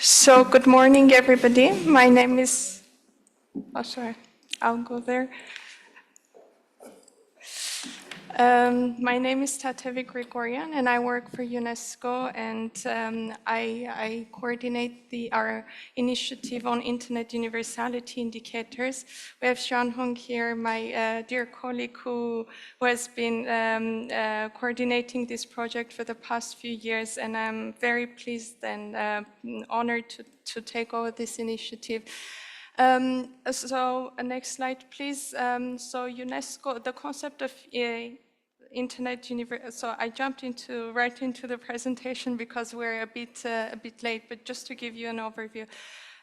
So good morning, everybody. My name is, oh, sorry, I'll go there. My name is Tatevi Grigorian, and I work for UNESCO, and I coordinate our initiative on Internet Universality indicators. We have Sean Hong here, my dear colleague who has been coordinating this project for the past few years, and I'm very pleased and honored to take over this initiative. Next slide, please. So UNESCO, the concept of Internet Universality. So I jumped right into the presentation because we're a bit late, but just to give you an overview.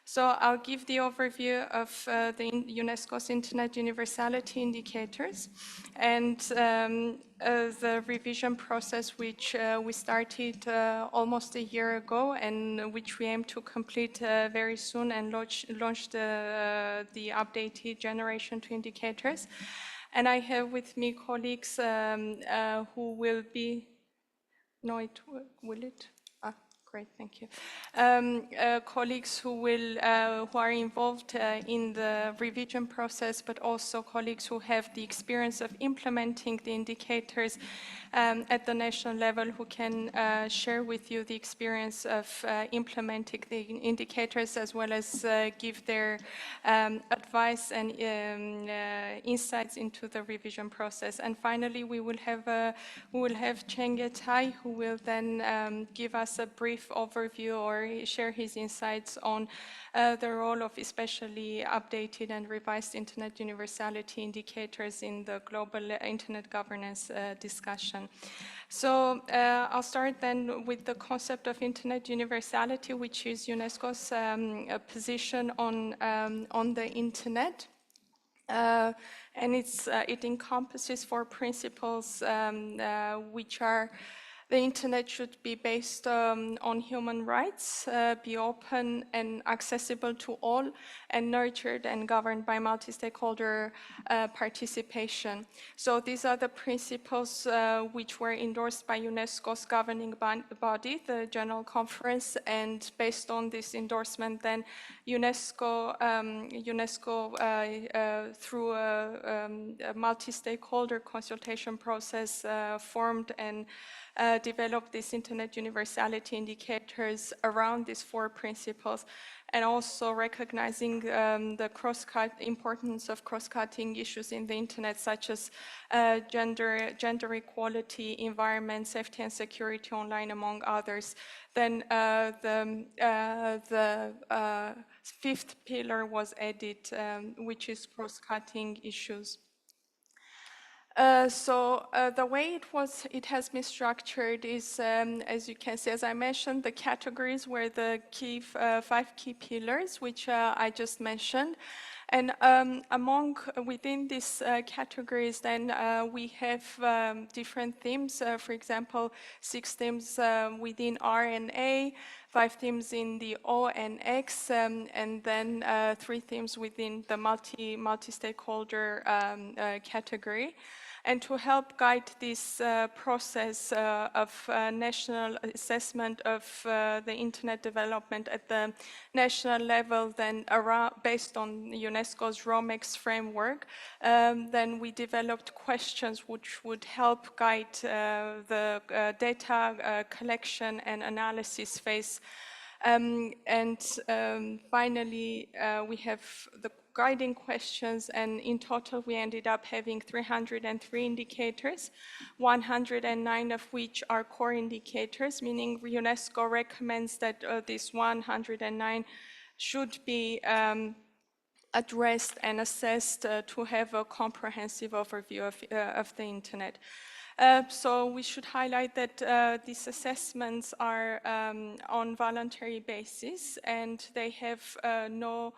So I'll give the overview of the UNESCO's Internet Universality indicators and the revision process which we started almost a year ago and which we aim to complete very soon and launch the updated Generation 2 indicators. And I have with me colleagues who will be, no, will it? Great, thank you. Colleagues who are involved in the revision process, but also colleagues who have the experience of implementing the indicators at the national level, who can share with you the experience of implementing the indicators, as well as give their advice and insights into the revision process. And finally, we will have Chenge Tai, who will then give us a brief overview or share his insights on the role of especially updated and revised Internet Universality indicators in the global Internet governance discussion. So I'll start then with the concept of Internet Universality, which is UNESCO's position on the Internet. And it encompasses 4 principles which are: the Internet should be based on human rights, be open and accessible to all, and nurtured and governed by multi-stakeholder participation. So these are the principles which were endorsed by UNESCO's governing body, the General Conference, and based on this endorsement, then UNESCO through a multi-stakeholder consultation process formed and developed these Internet Universality indicators around these 4 principles, and also recognizing the importance of cross-cutting issues in the Internet, such as gender equality, environment, safety and security online, among others. Then the 5th pillar was added, which is cross-cutting issues. The way it has been structured is, as you can see, as I mentioned, the categories were the 5 key pillars, which I just mentioned. And within these categories, then we have different themes. For example, 6 themes within R and A, 5 themes in the O and X, and then 3 themes within the multi-stakeholder category. And to help guide this process of national assessment of the Internet development at the national level, then based on UNESCO's ROMEX framework, then we developed questions which would help guide the data collection and analysis phase. Finally, we have the guiding questions, and in total we ended up having 303 indicators, 109 of which are core indicators, meaning UNESCO recommends that these 109 should be addressed and assessed to have a comprehensive overview of the Internet. So we should highlight that these assessments are on voluntary basis, and they have no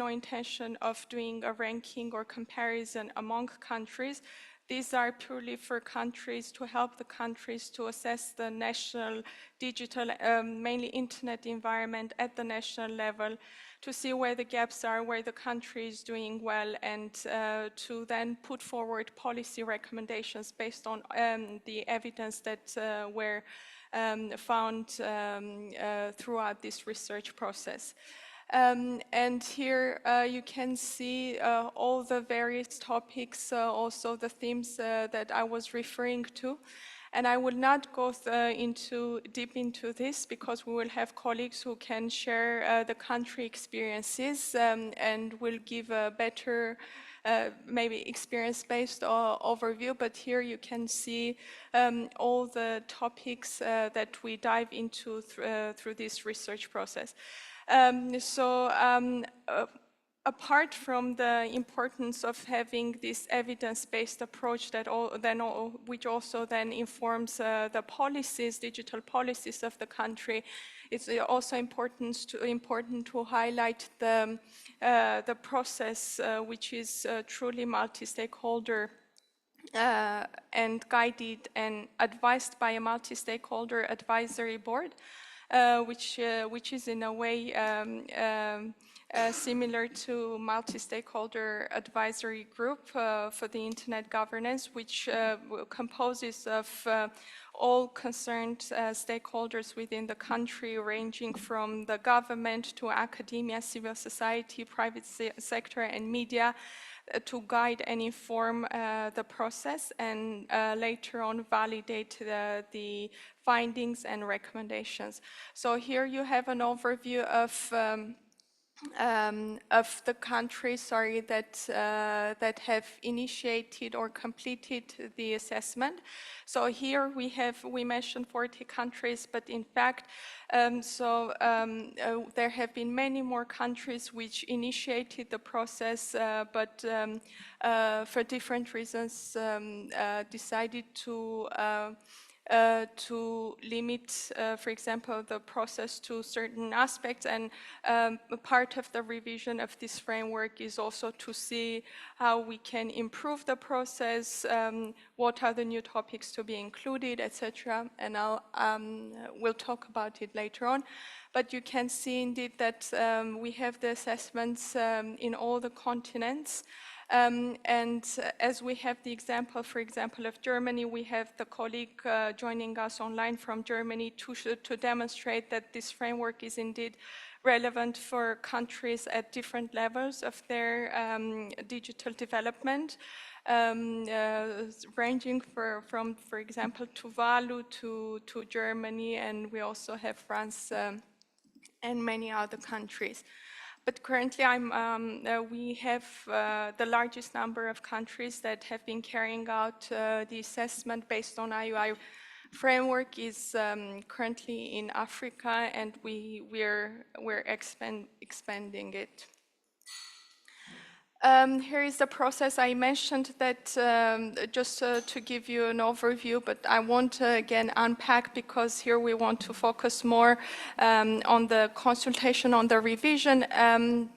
intention of doing a ranking or comparison among countries. These are purely for countries, to help the countries to assess the national digital, mainly Internet environment at the national level, to see where the gaps are, where the country is doing well, and to then put forward policy recommendations based on the evidence that were found throughout this research process. And here you can see all the various topics, also the themes that I was referring to. And I will not go deep into this because we will have colleagues who can share the country experiences and will give a better maybe experience-based overview, but here you can see all the topics that we dive into through this research process. Apart from the importance of having this evidence-based approach which also then informs the policies, digital policies of the country, it's also important to highlight the process which is truly multi-stakeholder and guided and advised by a multi-stakeholder advisory board, which is in a way similar to multi-stakeholder advisory group for the internet governance, which composes of all concerned stakeholders within the country, ranging from the government to academia, civil society, private sector, and media, to guide and inform the process and later on validate the findings and recommendations. So here you have an overview of the countries, that have initiated or completed the assessment. So here we mentioned 40 countries, but in fact, there have been many more countries which initiated the process, but for different reasons decided to limit, for example, the process to certain aspects. And part of the revision of this framework is also to see how we can improve the process, what are the new topics to be included, etc. And we'll talk about it later on. But you can see indeed that we have the assessments in all the continents. And as we have the example, for example, of Germany, we have the colleague joining us online from Germany to demonstrate that this framework is indeed relevant for countries at different levels of their digital development, ranging from, for example, Tuvalu to Germany, and we also have France and many other countries. But currently, we have the largest number of countries that have been carrying out the assessment based on IUI framework is currently in Africa, and we're expanding it. Here is the process. I mentioned that just to give you an overview, but I won't again unpack because here we want to focus more on the consultation, on the revision,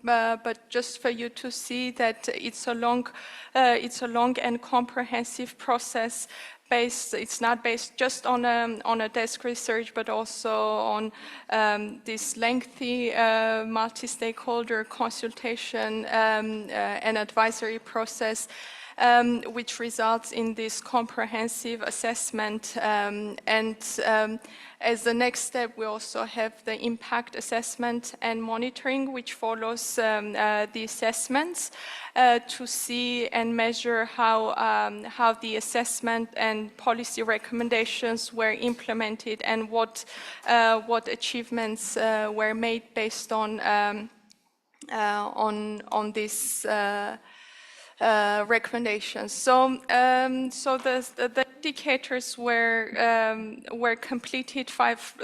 but just for you to see that it's a long and comprehensive process. It's not based just on a desk research, but also on this lengthy multi-stakeholder consultation and advisory process, which results in this comprehensive assessment. As the next step, we also have the impact assessment and monitoring, which follows the assessments to see and measure how the assessment and policy recommendations were implemented and what achievements were made based on this recommendations. So the indicators were completed.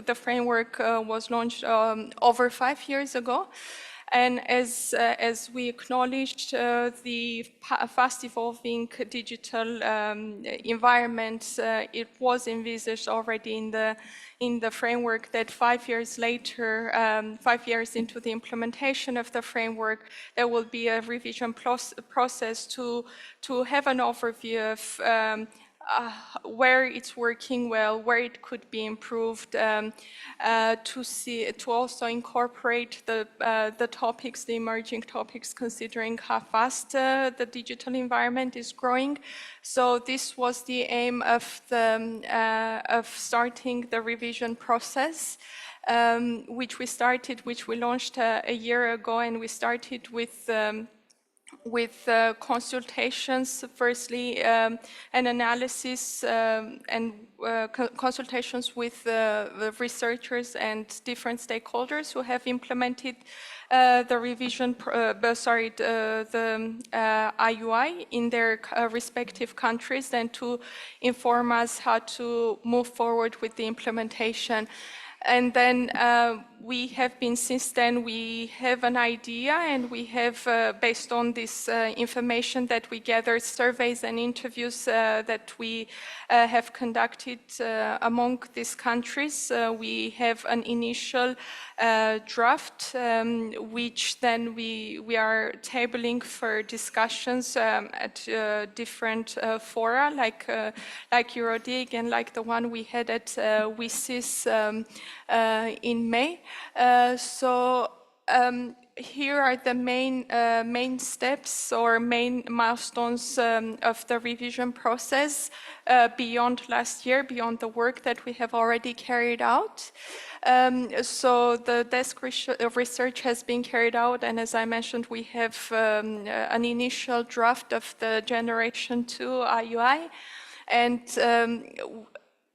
The framework was launched over 5 years ago. And as we acknowledged, the fast-evolving digital environment, it was envisaged already in the framework that 5 years later, 5 years into the implementation of the framework, there will be a revision process to have an overview of where it's working well, where it could be improved, to also incorporate the topics, the emerging topics, considering how fast the digital environment is growing. So this was the aim of starting the revision process, which we launched a year ago, and we started with consultations, firstly, an analysis and consultations with the researchers and different stakeholders who have implemented the revision, the IUI in their respective countries, and to inform us how to move forward with the implementation. And then since then, we have an idea, and we have, based on this information that we gathered, surveys and interviews that we have conducted among these countries. We have an initial draft, which then we are tabling for discussions at different fora, like EuroDIG and like the one we had at WSIS in May. Here are the main steps or main milestones of the revision process beyond last year, beyond the work that we have already carried out. So the desk research has been carried out, and as I mentioned, we have an initial draft of the Generation 2 IUI, and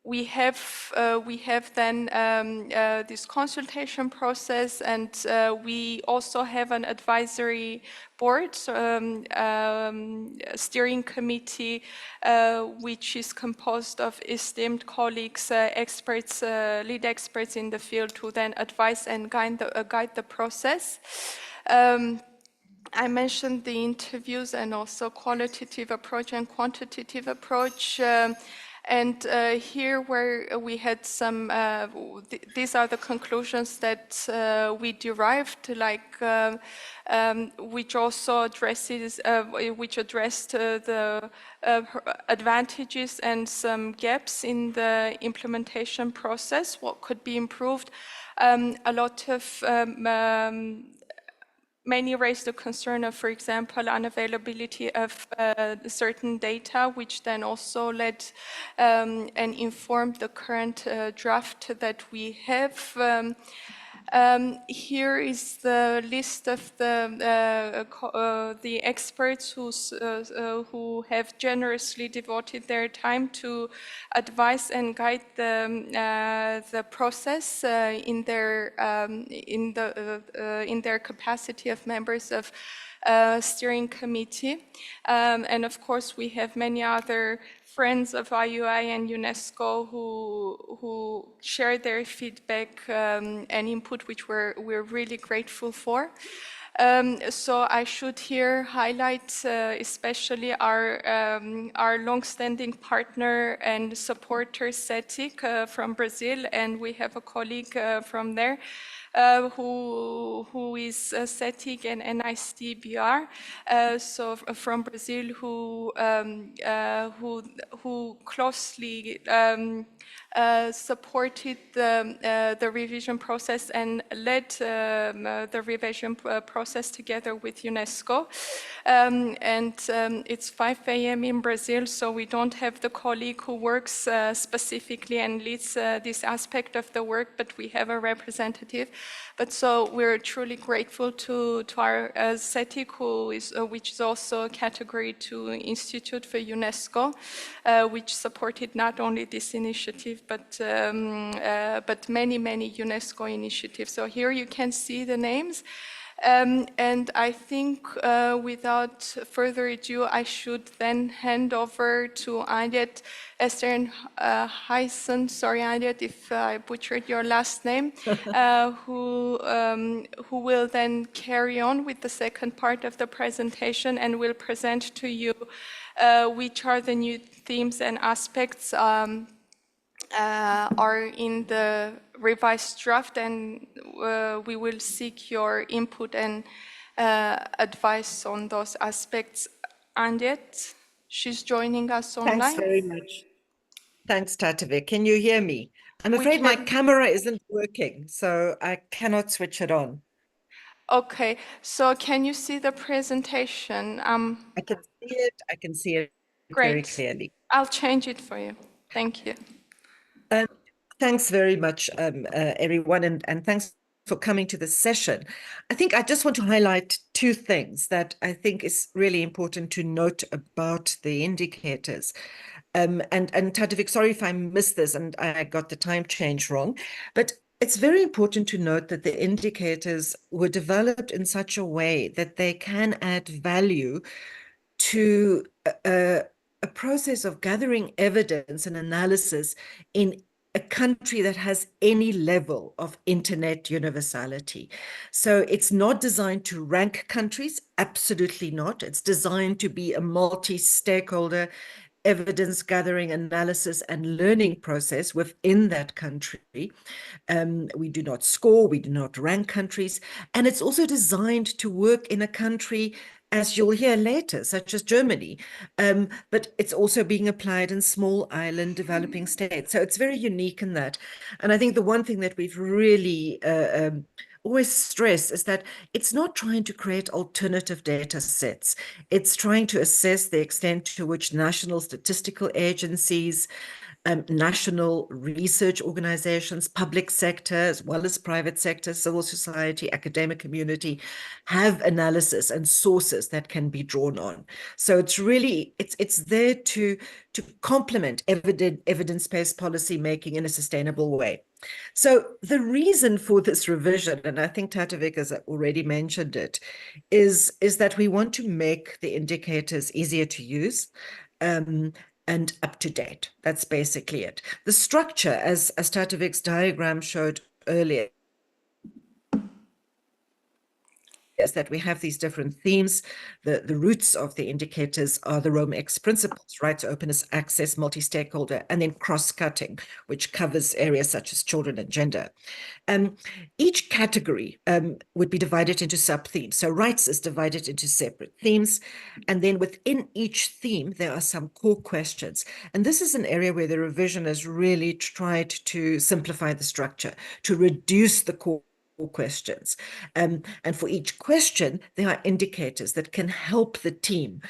we have then this consultation process, and we also have an advisory board, steering committee, which is composed of esteemed colleagues, experts, lead experts in the field, who then advise and guide the process. I mentioned the interviews and also qualitative approach and quantitative approach. And here where we had some, these are the conclusions that we derived, like which also addresses, which addressed the advantages and some gaps in the implementation process, what could be improved. A lot of many raised the concern of, for example, unavailability of certain data, which then also led and informed the current draft that we have. Here is the list of the experts who have generously devoted their time to advise and guide the process in their capacity of members of steering committee. And of course, we have many other friends of IUI and UNESCO who share their feedback and input, which we're really grateful for. So I should here highlight especially our long-standing partner and supporter, CETIC from Brazil, and we have a colleague from there who is CETIC and NICBR, so from Brazil, who closely supported the revision process and led the revision process together with UNESCO. It's 5 a.m. in Brazil, so we don't have the colleague who works specifically and leads this aspect of the work, but we have a representative. But so we're truly grateful to our CETIC, which is also a Category 2 institute for UNESCO, which supported not only this initiative, but many UNESCO initiatives. So here you can see the names. And I think without further ado, I should then hand over to Anjet Esternhuisen, sorry Anjet if I butchered your last name, who will then carry on with the second part of the presentation and will present to you which are the new themes and aspects are in the revised draft, and we will seek your input and advice on those aspects. Anjet? She's joining us Thanks online. very much. Thanks, Tatevik. Can you hear me? I'm We afraid my can. camera isn't working, so I cannot switch it on. Okay, so can you see the presentation? I can see it. I can see it very Great. clearly. I'll change it for you. Thank you. Um, Thanks very much, everyone, and thanks for coming to this session. I think I just want to highlight two things that I think is really important to note about the indicators. And Tadevik, sorry if I missed this and I got the time change wrong, but it's very important to note that the indicators were developed in such a way that they can add value to a process of gathering evidence and analysis in a country that has any level of internet universality. So it's not designed to rank countries, absolutely not. It's designed to be a multi-stakeholder evidence gathering, analysis, and learning process within that country. We do not score, we do not rank countries, and it's also designed to work in a country, as you'll hear later, such as Germany, but it's also being applied in small island developing states. So it's very unique in that. And I think the one thing that we've really always stress is that it's not trying to create alternative data sets. It's trying to assess the extent to which national statistical agencies, national research organizations, public sector, as well as private sector, civil society, academic community, have analysis and sources that can be drawn on. So it's really, it's there to complement evidence-based policy making in a sustainable way. So the reason for this revision, and I think Tatevik has already mentioned it, is that we want to make the indicators easier to use, and up to date. That's basically it. The structure, as Tatovik's diagram showed earlier, is that we have these different themes. The roots of the indicators are the Rome X principles, rights, openness, access, multi-stakeholder, and then cross-cutting, which covers areas such as children and gender. Each category would be divided into sub-themes. So rights is divided into separate themes. And then within each theme, there are some core questions. And this is an area where the revision has really tried to simplify the structure, to reduce the core questions. And for each question, there are indicators that can help the team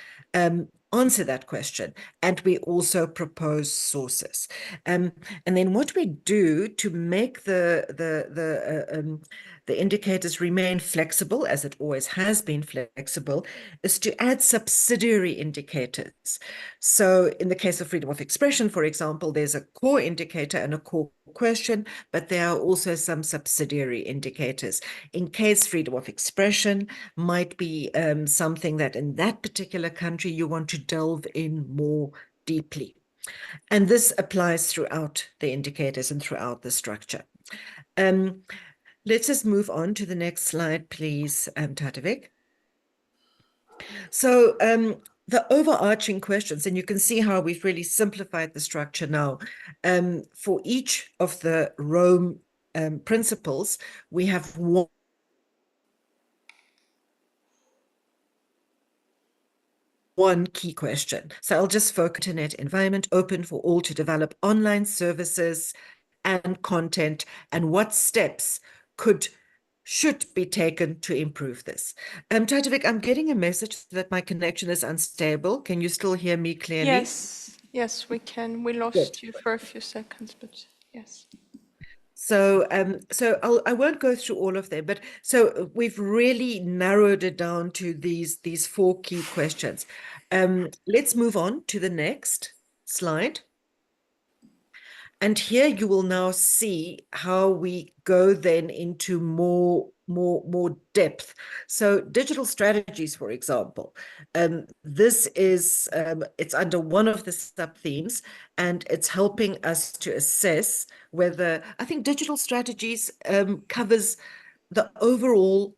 answer that question. And we also propose sources. And then what we do to make the indicators remain flexible, as it always has been flexible, is to add subsidiary indicators. So in the case of freedom of expression, for example, there's a core indicator and a core question, but there are also some subsidiary indicators. In case freedom of expression might be something that in that particular country you want to delve in more deeply. And this applies throughout the indicators and throughout the structure. Let's just move on to the next slide, please, Tatevik. So the overarching questions, and you can see how we've really simplified the structure now. For each of the Rome principles, we have one key question. So I'll just focus on internet environment open for all to develop online services and content, and what steps should be taken to improve this. Tatevik, I'm getting a message that my connection is unstable. Can you still hear me clearly? Yes, we can. We lost Good. you for a few seconds, but yes. So, I won't go through all of them, but so we've really narrowed it down to these four key questions. Let's move on to the next slide. And here you will now see how we go then into more depth. So digital strategies, for example, this is, it's under one of the sub-themes, and it's helping us to assess whether, I think digital strategies covers the overall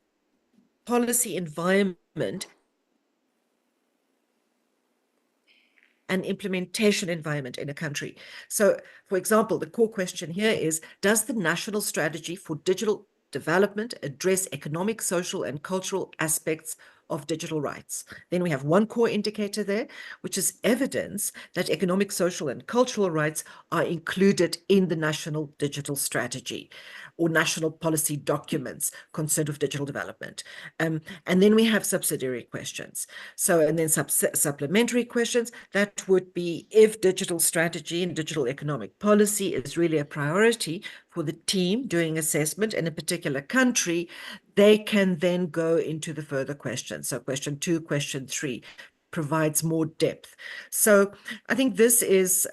policy environment and implementation environment in a country. So, for example, the core question here is, does the national strategy for digital development address economic, social, and cultural aspects of digital rights. Then we have one core indicator there, which is evidence that economic, social, and cultural rights are included in the national digital strategy or national policy documents concerned with digital development. And then we have subsidiary questions. So, and then supplementary questions, that would be if digital strategy and digital economic policy is really a priority for the team doing assessment in a particular country, they can then go into the further questions. So question 2, question 3 provides more depth. So I think this is,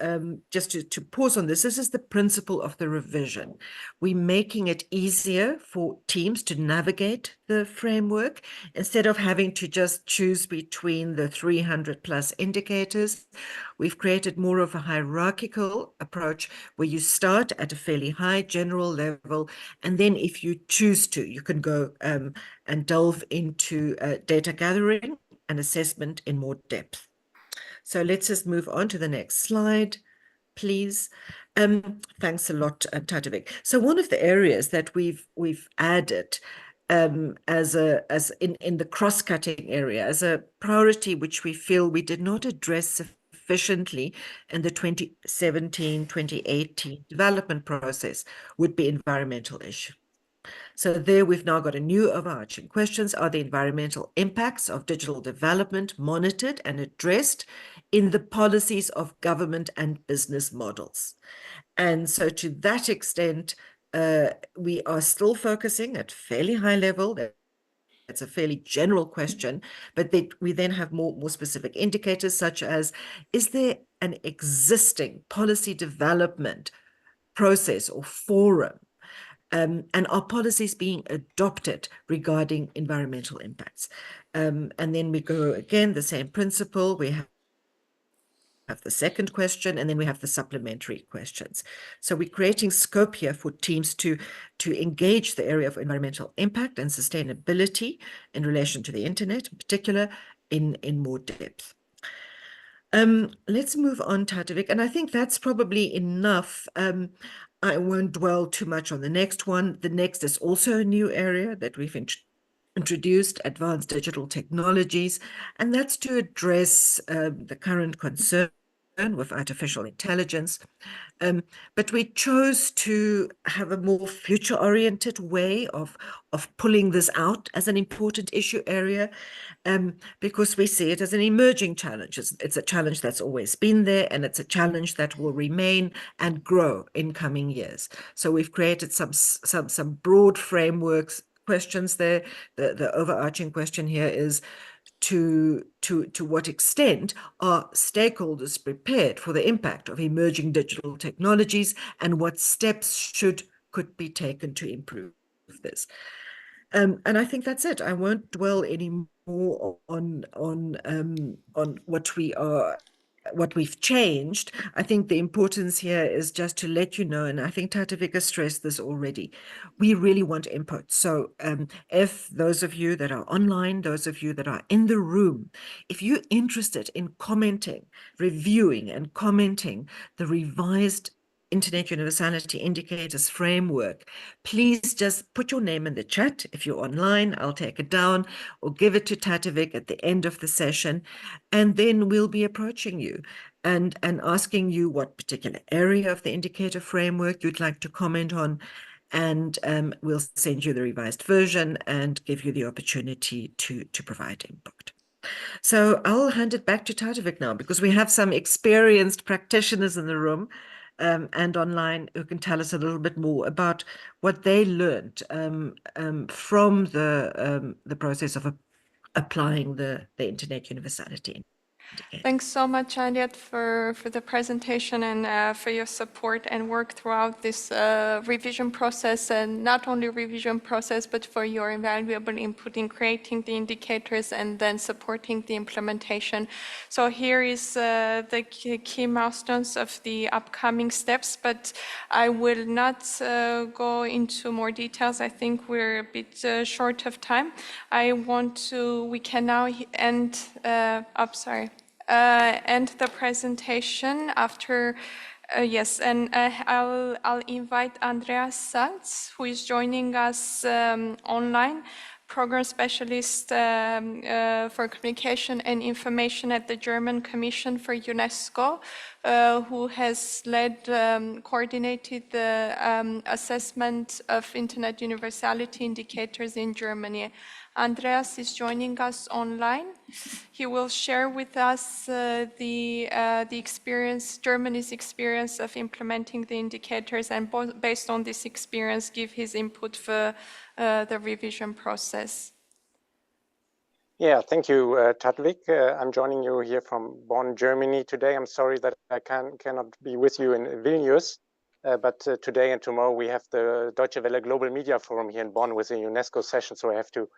just to pause on this is the principle of the revision. We're making it easier for teams to navigate the framework instead of having to just choose between the 300 plus indicators. We've created more of a hierarchical approach where you start at a fairly high general level, and then if you choose to, you can go and delve into data gathering and assessment in more depth. So let's just move on to the next slide, please. Thanks a lot, Tadevik. So one of the areas that we've added as in the cross-cutting area as a priority, which we feel we did not address sufficiently in the 2017-2018 development process, would be environmental issues. So there we've now got a new overarching questions. Are the environmental impacts of digital development monitored and addressed in the policies of government and business models? And so to that extent, we are still focusing at fairly high level. That's a fairly general question, but we then have more specific indicators such as, is there an existing policy development process or forum? And are policies being adopted regarding environmental impacts? And then we go again, the same principle. We have the second question, and then we have the supplementary questions. So we're creating scope here for teams to engage the area of environmental impact and sustainability in relation to the internet, in particular, in more depth. Let's move on, Tadevik, and I think that's probably enough. I won't dwell too much on the next one. The next is also a new area that we've introduced, advanced digital technologies, and that's to address the current concern with artificial intelligence. But we chose to have a more future-oriented way of pulling this out as an important issue area, because we see it as an emerging challenge. It's a challenge that's always been there, and it's a challenge that will remain and grow in coming years. So we've created some broad frameworks, questions there. The overarching question here is, to what extent are stakeholders prepared for the impact of emerging digital technologies, and what steps could be taken to improve this? And I think that's it. I won't dwell any more on what we've changed. I think the importance here is just to let you know, and I think Tatevika stressed this already, we really want input. So if those of you that are online, those of you that are in the room, if you're interested in commenting, reviewing and commenting the revised Internet Universality Indicators Framework, please just put your name in the chat. If you're online, I'll take it down or give it to Tatevik at the end of the session, and then we'll be approaching you and asking you what particular area of the indicator framework you'd like to comment on, and we'll send you the revised version and give you the opportunity to provide input. So I'll hand it back to Tatevik now, because we have some experienced practitioners in the room and online who can tell us a little bit more about what they learned from the process of applying the Internet Universality Indicator. Thanks so much, Aliette, for the presentation and for your support and work throughout this revision process, and not only revision process, but for your invaluable input in creating the indicators and then supporting the implementation. So here is the key milestones of the upcoming steps, but I will not go into more details. I think we're a bit short of time. We can now end, end the presentation after, yes, and I'll invite Andreas Salz, who is joining us online. program specialist for communication and information at the German Commission for UNESCO, who has led, coordinated the assessment of Internet Universality indicators in Germany. Andreas is joining us online. He will share with us the experience, Germany's experience of implementing the indicators, and based on this experience, give his input for the revision process. Yeah, thank you, Tadvik. I'm joining you here from Bonn, Germany today. I'm sorry that I cannot be with you in Vilnius, but today and tomorrow we have the Deutsche Welle Global Media Forum here in Bonn with a UNESCO session, so I have to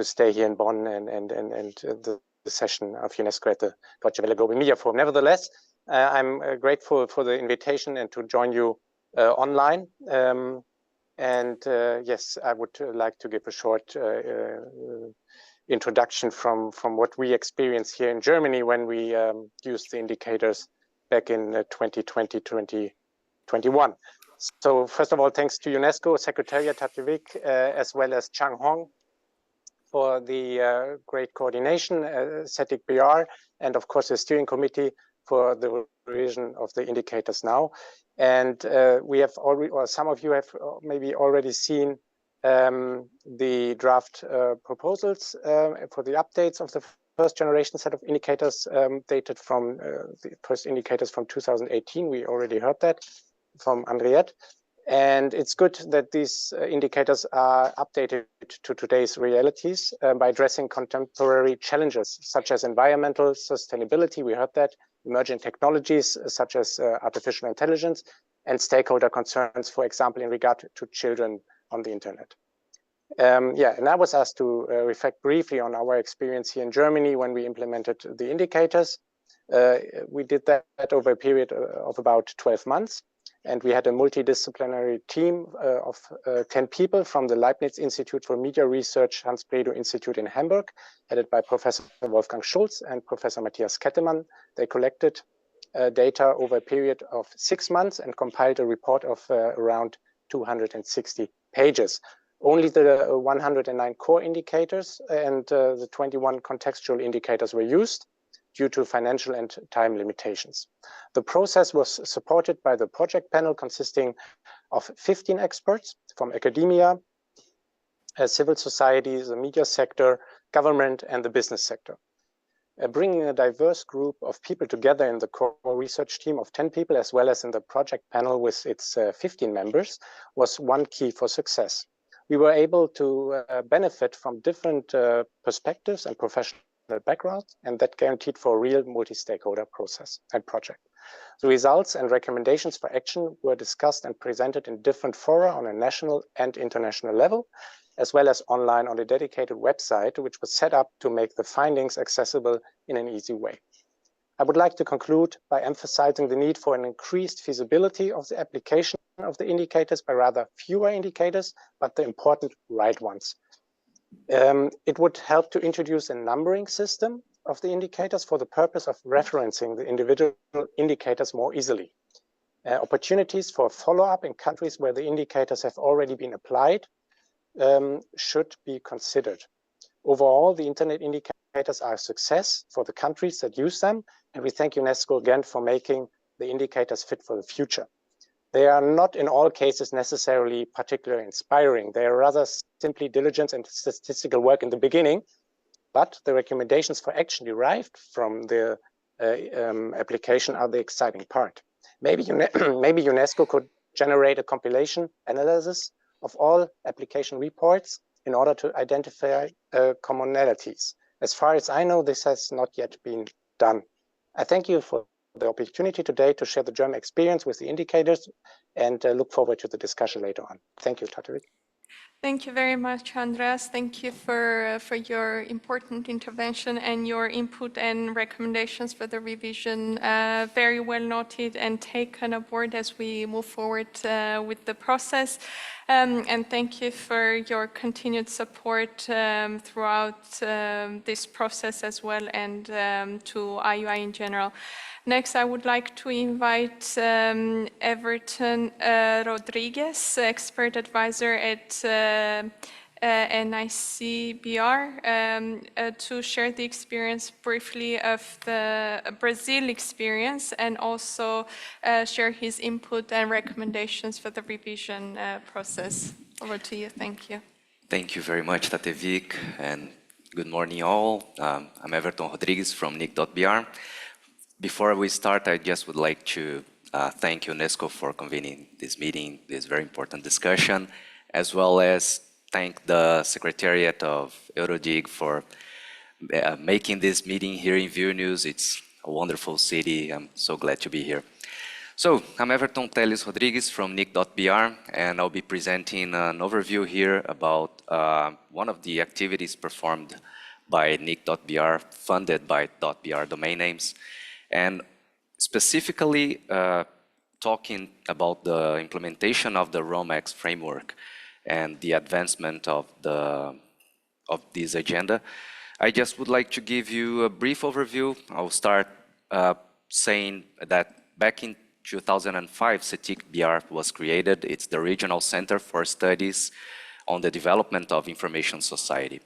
stay here in Bonn and the session of UNESCO at the Deutsche Welle Global Media Forum. Nevertheless, I'm grateful for the invitation and to join you online. Yes, I would like to give a short introduction from what we experienced here in Germany when we used the indicators back in 2020, 2021. So first of all, thanks to UNESCO, Secretariat Tatjevik, as well as Chang Hong for the great coordination, CETIC BR, and of course the steering committee for the revision of the indicators now. And we have already, or some of you have maybe already seen the draft proposals for the updates of the first generation set of indicators dated from the first indicators from 2018. We already heard that from Andriette. And it's good that these indicators are updated to today's realities by addressing contemporary challenges such as environmental sustainability, we heard that, emerging technologies such as artificial intelligence, and stakeholder concerns, for example, in regard to children on the internet. Yeah, and I was asked to reflect briefly on our experience here in Germany when we implemented the indicators. We did that over a period of about 12 months. And we had a multidisciplinary team of 10 people from the Leibniz Institute for Media Research, Hans Bredow Institute in Hamburg, headed by Professor Wolfgang Schulz and Professor Matthias Kettemann. They collected data over a period of 6 months and compiled a report of around 260 pages. Only the 109 core indicators and the 21 contextual indicators were used due to financial and time limitations. The process was supported by the project panel consisting of 15 experts from academia, civil society, the media sector, government, and the business sector. Bringing a diverse group of people together in the core research team of 10 people, as well as in the project panel with its 15 members, was one key for success. We were able to benefit from different perspectives and professional background, and that guaranteed for a real multi-stakeholder process and project. The results and recommendations for action were discussed and presented in different fora on a national and international level, as well as online on a dedicated website, which was set up to make the findings accessible in an easy way. I would like to conclude by emphasizing the need for an increased feasibility of the application of the indicators by rather fewer indicators, but the important right ones. It would help to introduce a numbering system of the indicators for the purpose of referencing the individual indicators more easily. Opportunities for follow-up in countries where the indicators have already been applied should be considered. Overall, the Internet indicators are a success for the countries that use them, and we thank UNESCO again for making the indicators fit for the future. They are not in all cases necessarily particularly inspiring. They are rather simply diligence and statistical work in the beginning, but the recommendations for action derived from the application are the exciting part. Maybe UNESCO could generate a compilation analysis of all application reports in order to identify commonalities. As far as I know, this has not yet been done. I thank you for the opportunity today to share the German experience with the indicators and look forward to the discussion later on. Thank you, Tatjevik. Thank you very much, Andreas. Thank you for your important intervention and your input and recommendations for the revision. Very well noted and taken aboard as we move forward with the process. And thank you for your continued support throughout this process as well, and to IUI in general. Next, I would like to invite Everton Rodriguez, expert advisor at and ICBR to share the experience briefly of the Brazil experience and also share his input and recommendations for the revision process. Over to you. Thank you. Thank you very much, Tatevic, and good morning all. I'm Everton Rodrigues from NIC.br. Before we start, I just would like to thank UNESCO for convening this meeting, this very important discussion, as well as thank the Secretariat of EuroDIG for making this meeting here in Vilnius. It's a wonderful city. I'm so glad to be here. So, I'm Everton Teles Rodrigues from NIC.br, and I'll be presenting an overview here about one of the activities performed by NIC.br, funded by .br domain names, and specifically talking about the implementation of the ROMEX framework and the advancement of this agenda. I just would like to give you a brief overview. I'll start saying that back in 2005, CETIC-BR was created. It's the Regional Center for Studies on the Development of Information Society.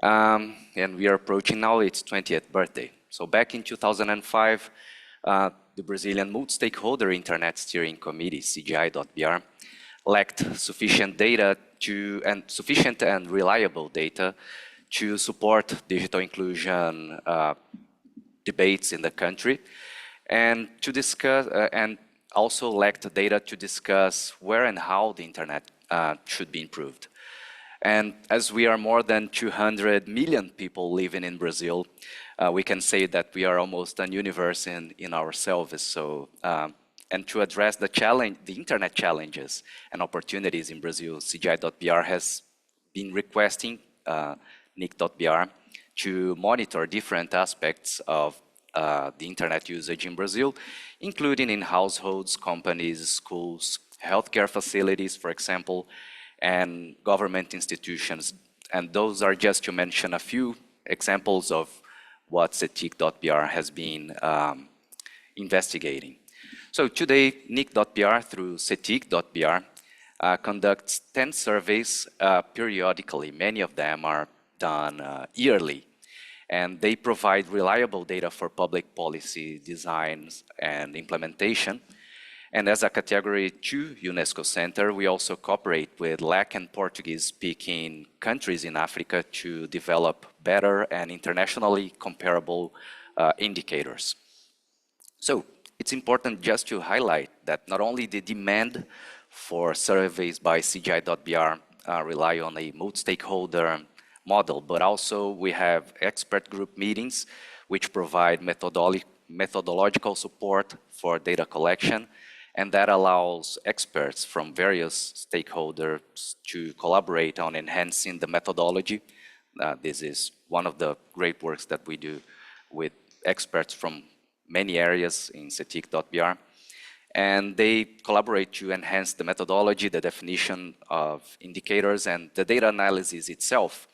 And we are approaching now its 20th birthday. So back in 2005, the Brazilian Multi-Stakeholder Internet Steering Committee, CGI.br, lacked sufficient data sufficient and reliable data to support digital inclusion debates in the country, and to discuss, and also lacked data to discuss where and how the internet should be improved. And as we are more than 200 million people living in Brazil, we can say that we are almost a universe in ourselves. So, and to address the internet challenges and opportunities in Brazil, CGI.br has been requesting NIC.br to monitor different aspects of the internet usage in Brazil, including in households, companies, schools, healthcare facilities, for example, and government institutions. And those are just to mention a few examples of what CETIC.br has been investigating. So today, NIC.br through CETIC.br conducts 10 surveys periodically. Many of them are done yearly. And they provide reliable data for public policy designs and implementation. And as a Category 2 UNESCO center, we also cooperate with Black and Portuguese-speaking countries in Africa to develop better and internationally comparable indicators. So it's important just to highlight that not only the demand for surveys by CGI.br rely on a multi-stakeholder model, but also we have expert group meetings which provide methodological support for data collection, and that allows experts from various stakeholders to collaborate on enhancing the methodology. This is one of the great works that we do with experts from many areas in CETIC.br. And they collaborate to enhance the methodology, the definition of indicators, and the data analysis itself.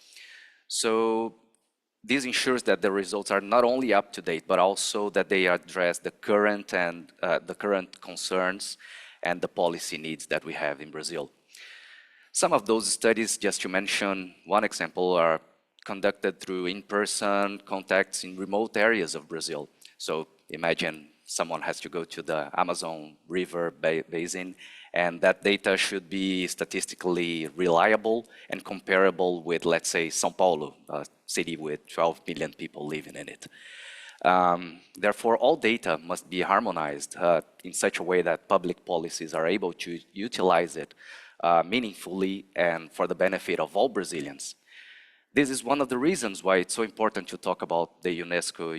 So this ensures that the results are not only up to date, but also that they address the current and the current concerns and the policy needs that we have in Brazil. Some of those studies, just to mention one example, are conducted through in-person contacts in remote areas of Brazil. So imagine someone has to go to the Amazon River Basin, and that data should be statistically reliable and comparable with, let's say, São Paulo, a city with 12 million people living in it. Therefore, all data must be harmonized in such a way that public policies are able to utilize it meaningfully and for the benefit of all Brazilians. This is one of the reasons why it's so important to talk about the UNESCO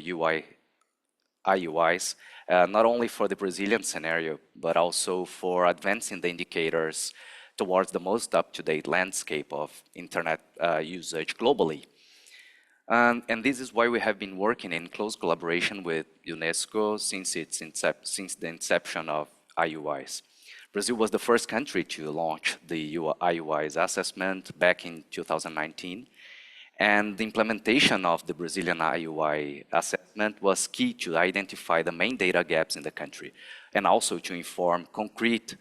IUIs, not only for the Brazilian scenario, but also for advancing the indicators towards the most up-to-date landscape of internet usage globally. And this is why we have been working in close collaboration with UNESCO since the inception of IUIs. Brazil was the first country to launch the IUIs assessment back in 2019. And the implementation of the Brazilian IUI assessment was key to identify the main data gaps in the country, and also to inform concrete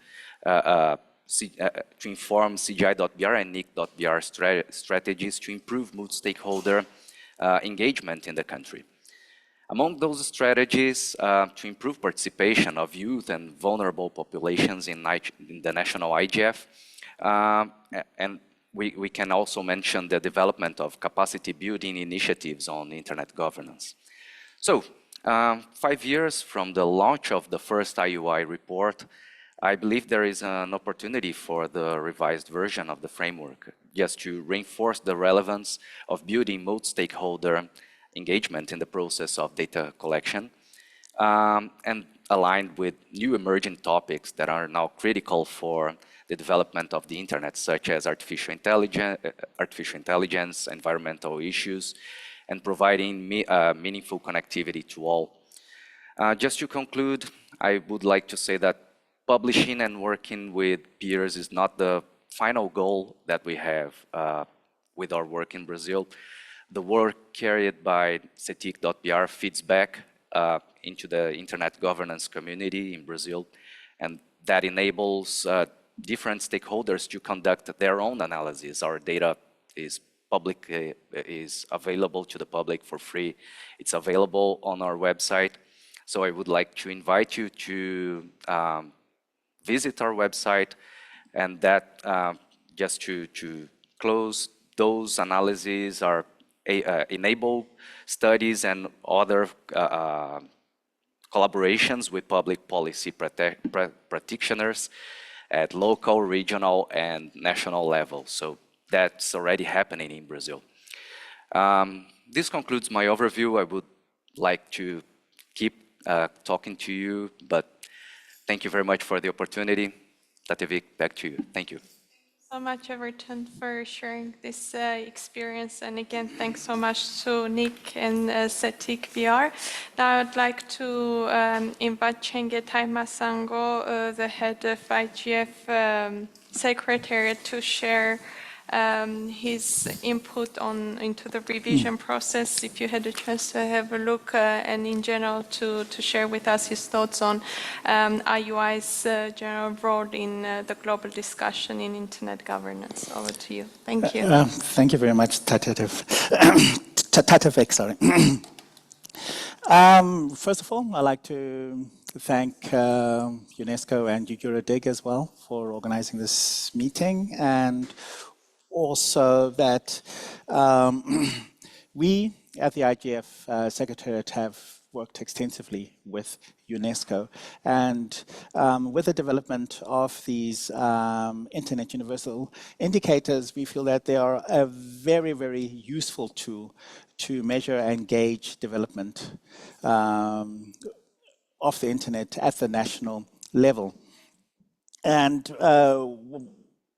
to inform CGI.br and NIC.br strategies to improve multi-stakeholder engagement in the country. Among those strategies, to improve participation of youth and vulnerable populations in the national IGF, and we can also mention the development of capacity building initiatives on internet governance. So, 5 years from the launch of the first IUI report, I believe there is an opportunity for the revised version of the framework, just to reinforce the relevance of building multi-stakeholder engagement in the process of data collection, and aligned with new emerging topics that are now critical for the development of the internet, such as artificial intelligence, environmental issues, and providing meaningful connectivity to all. Just to conclude, I would like to say that publishing and working with peers is not the final goal that we have with our work in Brazil. The work carried by CETIC.br feeds back into the internet governance community in Brazil, and that enables different stakeholders to conduct their own analysis. Our data is available to the public for free. It's available on our website. So I would like to invite you to visit our website, and that just to close, those analyses are enable studies and other collaborations with public policy practitioners at local, regional, and national level. So that's already happening in Brazil. This concludes my overview. I would like to keep talking to you, but thank you very much for the opportunity. Tatevik, back to you. Thank you. So much, Everton, for sharing this experience. And again, thanks so much to Nick and CETIC.br. Now I'd like to invite Chengetai Masango, the head of IGF Secretariat, to share his input into the revision process, if you had a chance to have a look, and in general to share with us his thoughts on IUI's general role in the global discussion in internet governance. Over to you. Thank you. Thank you very much, Tatevik, sorry. First of all, I'd like to thank UNESCO and EuroDIG as well for organizing this meeting, and also that we at the IGF Secretariat have worked extensively with UNESCO, and with the development of these Internet Universal indicators, we feel that they are a very, very useful tool to measure and gauge development of the internet at the national level. And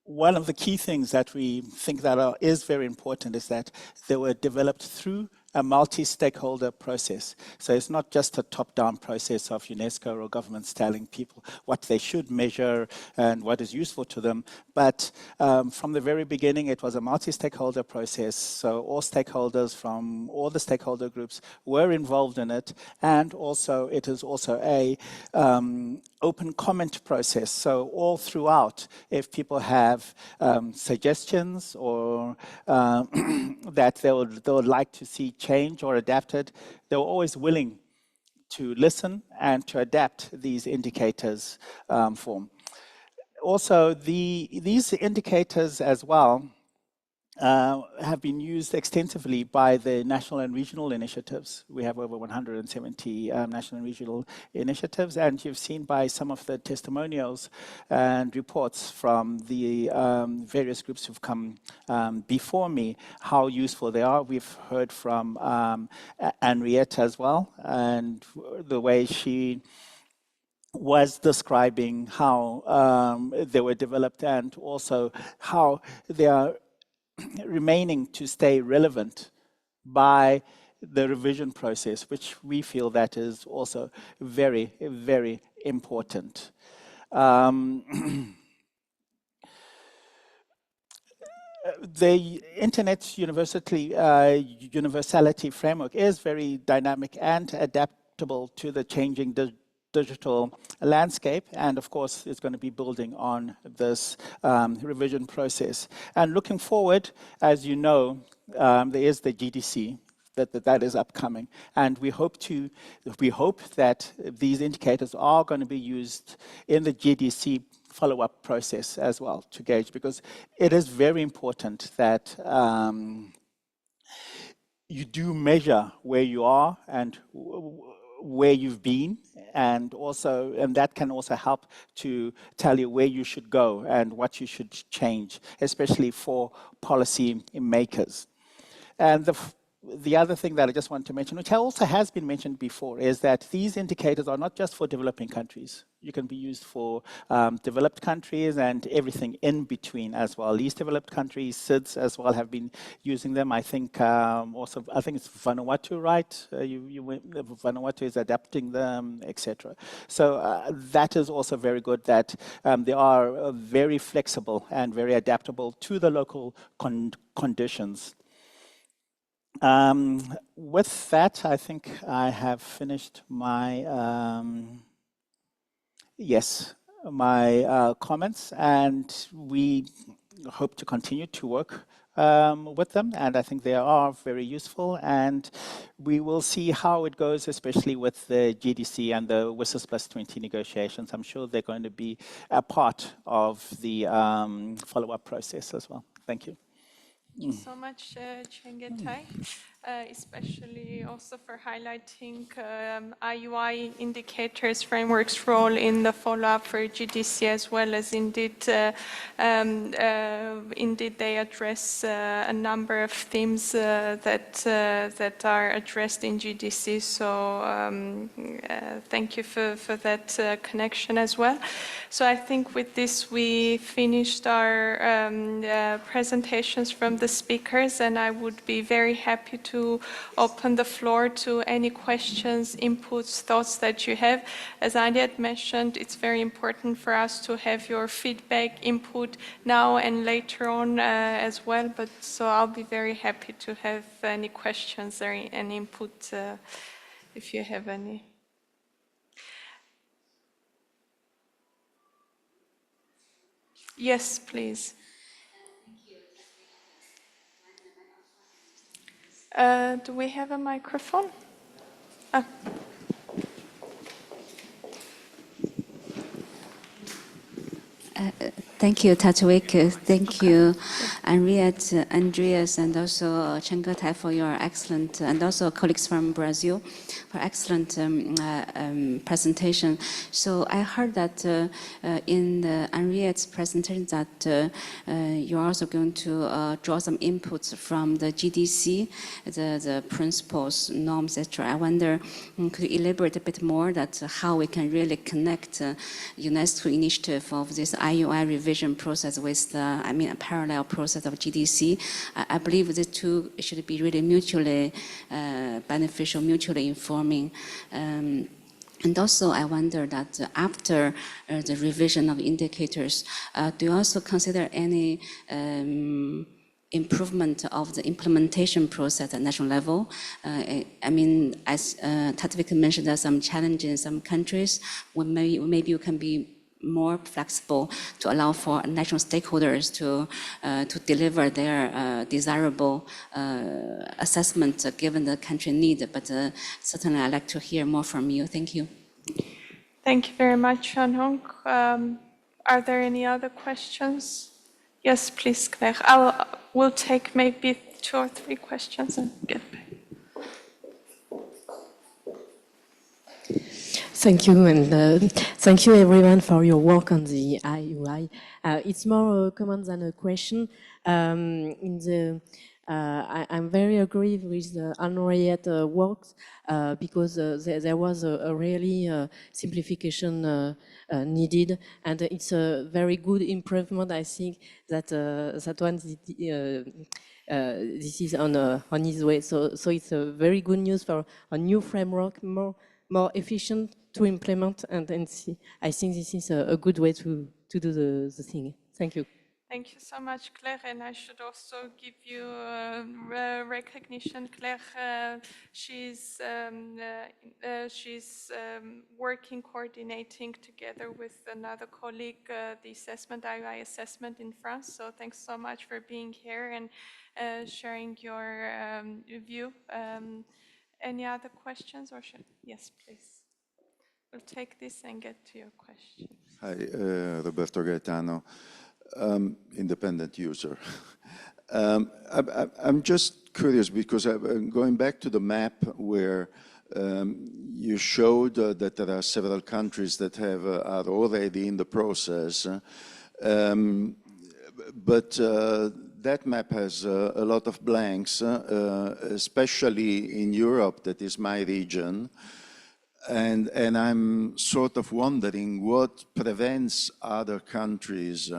one of the key things that we think that is very important is that they were developed through a multi-stakeholder process. So it's not just a top-down process of UNESCO or governments telling people what they should measure and what is useful to them, but from the very beginning it was a multi-stakeholder process. So all stakeholders from all the stakeholder groups were involved in it, and also it is also a open comment process. So all throughout, if people have suggestions or that they would like to see change or adapted, they were always willing to listen and to adapt these indicators form. Also, these indicators as well have been used extensively by the national and regional initiatives. We have over 170 national and regional initiatives, and you've seen by some of the testimonials and reports from the various groups who've come before me how useful they are. We've heard from Henriette as well, and the way she was describing how they were developed, and also how they are remaining to stay relevant by the revision process, which we feel that is also very, very important. The Internet Universality framework is very dynamic and adaptable to the changing digital landscape, and of course it's going to be building on this revision process. And looking forward, as you know, there is the GDC that is upcoming, and we hope that these indicators are going to be used in the GDC follow-up process as well to gauge, because it is very important that you do measure where you are and where you've been, and that can also help to tell you where you should go and what you should change, especially for policy makers. And the other thing that I just want to mention, which also has been mentioned before, is that these indicators are not just for developing countries. You can be used for developed countries and everything in between as well. Least developed countries, SIDS as well, have been using them. I think I think it's Vanuatu, right? Vanuatu is adapting them, etc. So that is also very good, that they are very flexible and very adaptable to the local conditions. With that, I think I have finished my comments, and we hope to continue to work with them, and I think they are very useful, and we will see how it goes, especially with the GDC and the WSIS Plus 20 negotiations. I'm sure they're going to be a part of the follow-up process as well. Thank you. Thank you so much, Chengetai, especially also for highlighting IUI indicators framework's role in the follow-up for GDC, as well as indeed they address a number of themes that are addressed in GDC. So thank you for that connection as well. So I think with this we finished our presentations from the speakers, and I would be very happy to open the floor to any questions, inputs, thoughts that you have. As Anya had mentioned, it's very important for us to have your feedback, input now and later on as well, but so I'll be very happy to have any questions or any input if you have any. Yes, please. Do we have a microphone? Thank you, Tatwik. Thank you, Henriette, Andreas, and also Chengetai for your excellent, and also colleagues from Brazil for excellent presentation. So I heard that in Henriette's presentation that you're also going to draw some inputs from the GDC, the principles, norms, etc. I wonder, could you elaborate a bit more that how we can really connect UNESCO initiative of this IUI revision process with the, a parallel process of GDC. I believe the two should be really mutually beneficial, mutually informing. And also, I wonder that after the revision of indicators, do you also consider any improvement of the implementation process at national level? As Tatwik mentioned, there are some challenges in some countries where maybe you can be more flexible to allow for national stakeholders to deliver their desirable assessment given the country need. But certainly I'd like to hear more from you. Thank you. Thank you very much, Shanhong. Are there any other questions? Yes, please, Claire. We'll take maybe 2 or 3 questions and get back. Thank you, and thank you everyone for your work on the IUI. It's more a comment than a question. I'm very agree with Henriette's work because there was a really simplification needed, and it's a very good improvement. I think that that one this is on his way. So it's a very good news for a new framework, more efficient to implement, and see. I think this is a good way to do the thing. Thank you. Thank you so much, Claire. And I should also give you recognition, Claire. She's working, coordinating together with another colleague the assessment, IUI assessment in France. So thanks so much for being here and sharing your view. Any other questions or should? Yes, please. We'll take this and get to your questions. Hi, Roberto Gaetano, independent user. I'm just curious because I'm going back to the map where you showed that there are several countries that are already in the process, but that map has a lot of blanks, especially in Europe, that is my region. And I'm sort of wondering what prevents other countries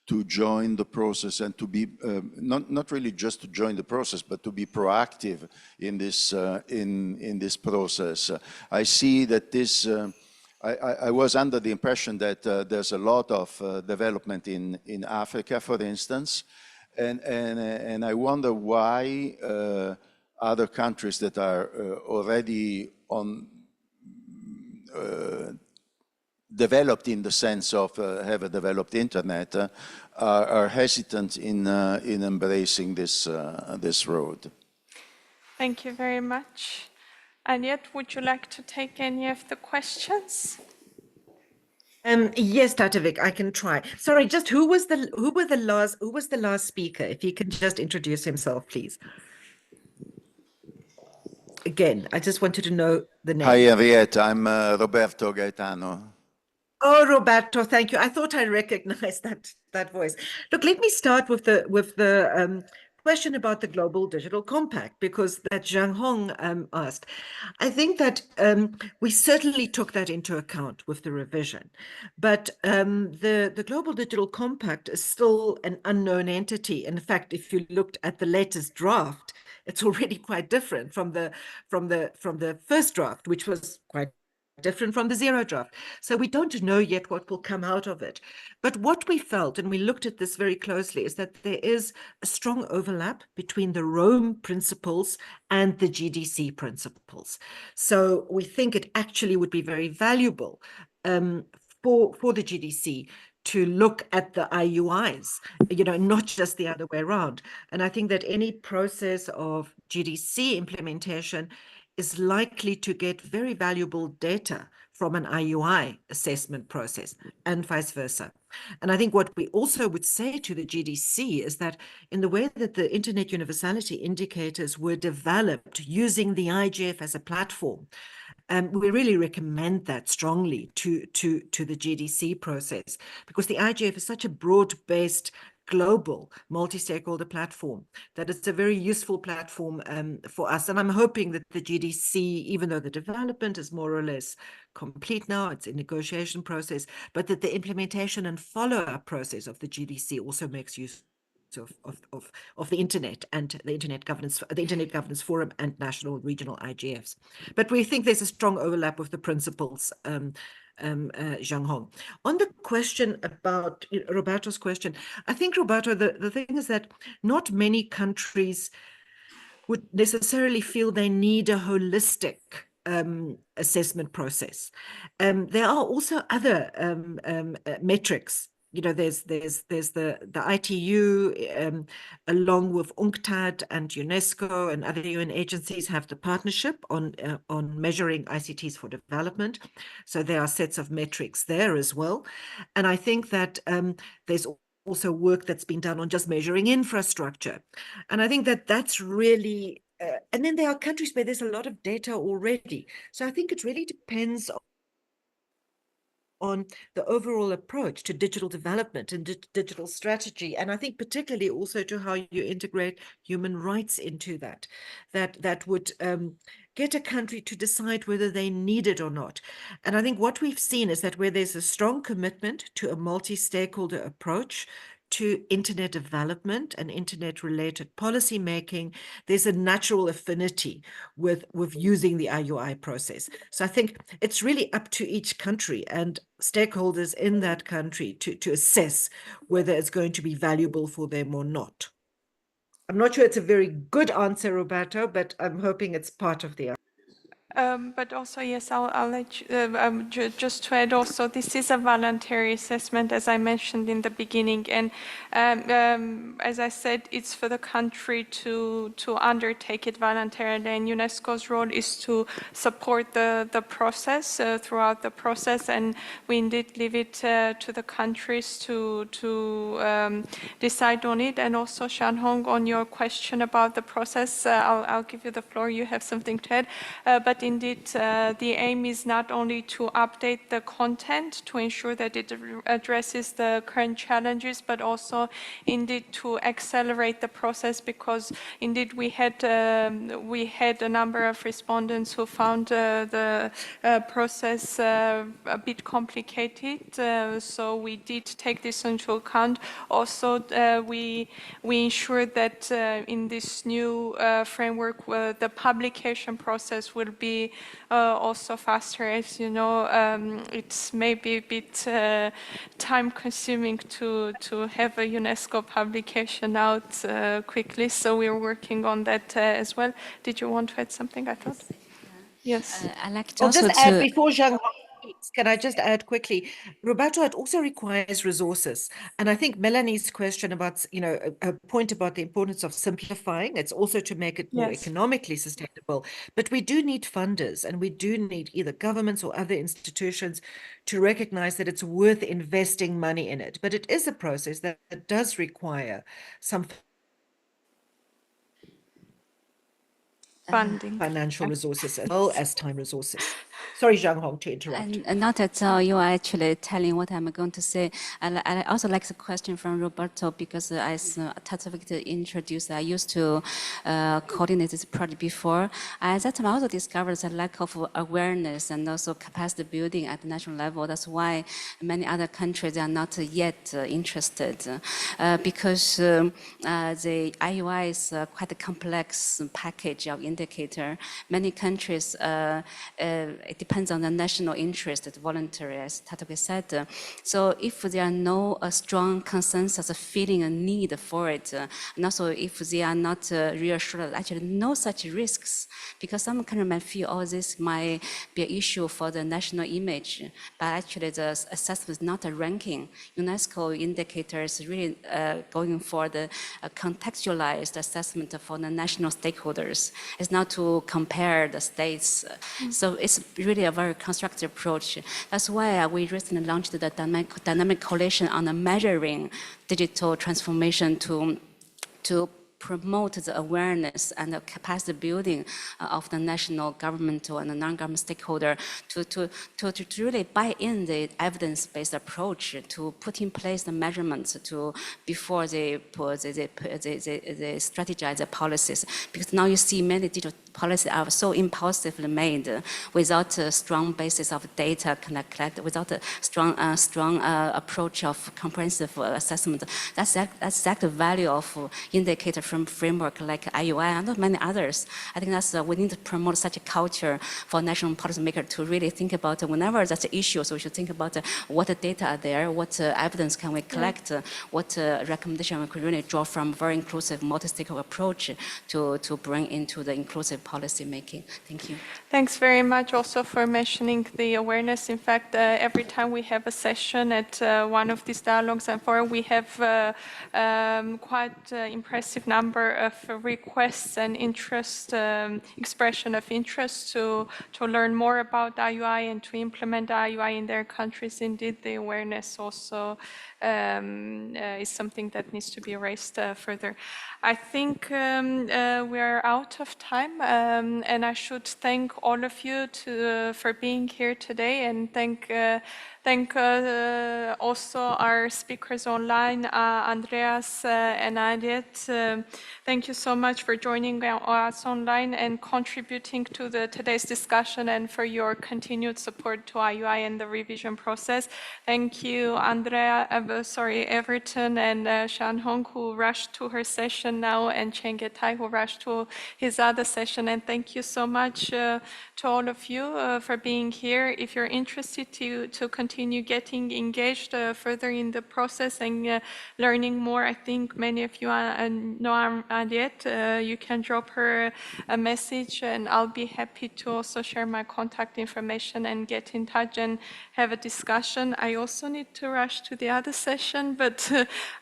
to join the process and to be, not really just to join the process, but to be proactive in this, in this process. I see that this, I was under the impression that there's a lot of development in Africa, for instance, and I wonder why other countries that are already developed in the sense of have a developed internet are hesitant in embracing this this road. Thank you very much. And yet, would you like to take any of the questions? Yes, Tatovic, I can try. Sorry, just who was the last speaker? If he can just introduce himself, please. Again, I just wanted to know the name. Hi, Henriette. I'm Roberto Gaetano. Oh, Roberto, thank you. I thought I recognized that voice. Look, let me start with the question about the Global Digital Compact, because that Zhang Hong asked. I think that we certainly took that into account with the revision, but the Global Digital Compact is still an unknown entity. In fact, if you looked at the latest draft, it's already quite different from the first draft, which was quite different from the zero draft. So we don't know yet what will come out of it. But what we felt, and we looked at this very closely, is that there is a strong overlap between the Rome principles and the GDC principles. So we think it actually would be very valuable for the GDC to look at the IUIs, not just the other way around. And I think that any process of GDC implementation is likely to get very valuable data from an IUI assessment process and vice versa. And I think what we also would say to the GDC is that in the way that the Internet Universality indicators were developed using the IGF as a platform, we really recommend that strongly to the GDC process, because the IGF is such a broad-based global multi-stakeholder platform that it's a very useful platform for us. And I'm hoping that the GDC, even though the development is more or less complete now, it's a negotiation process, but that the implementation and follow-up process of the GDC also makes use of the internet and the Internet Governance Forum and national regional IGFs. But we think there's a strong overlap with the principles, Zhang Hong. On the question about Roberto's question, I think, Roberto, the thing is that not many countries would necessarily feel they need a holistic assessment process. There are also other metrics. There's the ITU, along with UNCTAD and UNESCO and other UN agencies have the partnership on measuring ICTs for development. So there are sets of metrics there as well. And I think that there's also work that's been done on just measuring infrastructure. And I think that that's really, and then there are countries where there's a lot of data already. So I think it really depends on the overall approach to digital development and digital strategy. And I think particularly also to how you integrate human rights into that would get a country to decide whether they need it or not. And I think what we've seen is that where there's a strong commitment to a multi-stakeholder approach to internet development and internet-related policy making, there's a natural affinity with using the IUI process. So I think it's really up to each country and stakeholders in that country to assess whether it's going to be valuable for them or not. I'm not sure it's a very good answer, Roberto, but I'm hoping it's part of the answer. But also, yes, I'll let you, just to add also, this is a voluntary assessment, as I mentioned in the beginning. And as I said, it's for the country to undertake it voluntarily. And UNESCO's role is to support the process throughout the process. And we indeed leave it to the countries to decide on it. And also, Shanhong, on your question about the process, I'll give you the floor. You have something to add. But indeed, the aim is not only to update the content to ensure that it addresses the current challenges, but also indeed to accelerate the process, because indeed we had a number of respondents who found the process a bit complicated. So we did take this into account. Also, we ensured that in this new framework, the publication process will be also faster. As you know, it's maybe a bit time consuming to have a UNESCO publication out quickly, so we're working on that as well. Did you want to add something, I thought? Yes. I like to I'll also just add before Zhang speaks, can I just add quickly, Roberto, it also requires resources. And I think Melanie's question about, a point about the importance of simplifying, it's also to make it more economically sustainable. But we do need funders, and we do need either governments or other institutions to recognize that it's worth investing money in it. But it is a process that does require some funding, financial resources as well as time resources. Sorry, Zhang Hong, to interrupt. And not at all. You are actually telling what I'm going to say. I also like the question from Roberto, because as Tatavik introduced, I used to coordinate this project before. At that time, I also discovered the lack of awareness and also capacity building at the national level. That's why many other countries are not yet interested, because the IUI is quite a complex package of indicator. Many countries, it depends on the national interest, it's voluntary, as Tatavik said. So if there are no strong consensus, a feeling, a need for it, and also if they are not reassured that actually no such risks, because some countries might feel, oh, this might be an issue for the national image, but actually the assessment is not a ranking. UNESCO indicators really going for the contextualized assessment for the national stakeholders. It's not to compare the states. So it's really a very constructive approach. That's why we recently launched the dynamic coalition on the measuring digital transformation to promote the awareness and the capacity building of the national government and the non-government stakeholder to really buy in the evidence-based approach, to put in place the measurements before they strategize the policies. Because now you see many digital policies are so impulsively made without a strong basis of data collected, without a strong approach of comprehensive assessment. That's exactly the value of indicator from framework like IUI and many others. I think that's we need to promote such a culture for national policymakers to really think about whenever that's an issue. So we should think about what data are there, what evidence can we collect, what recommendation we could really draw from very inclusive multi-stakeholder approach to bring into the inclusive policy making. Thank you. Thanks very much also for mentioning the awareness. In fact, every time we have a session at one of these dialogues and forums, we have quite impressive number of requests and interest, expression of interest to learn more about IUI and to implement IUI in their countries. Indeed, the awareness also is something that needs to be raised further. I think we are out of time, and I should thank all of you for being here today, and thank also our speakers online, Andreas and Aliet. Thank you so much for joining us online and contributing to today's discussion, and for your continued support to IUI and the revision process. Thank you, Andrea, Everton and Shan Hong who rushed to her session now, and Chen Getai who rushed to his other session. And thank you so much to all of you for being here. If you're interested to continue getting engaged further in the process and learning more, I think many of you know Ariette. You can drop her a message, and I'll be happy to also share my contact information and get in touch and have a discussion. I also need to rush to the other session, but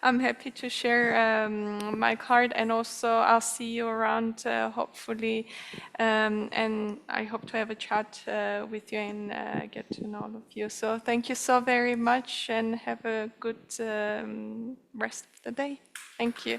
I'm happy to share my card, and also I'll see you around hopefully, and I hope to have a chat with you and get to know all of you. So thank you so very much, and have a good rest of the day. Thank you.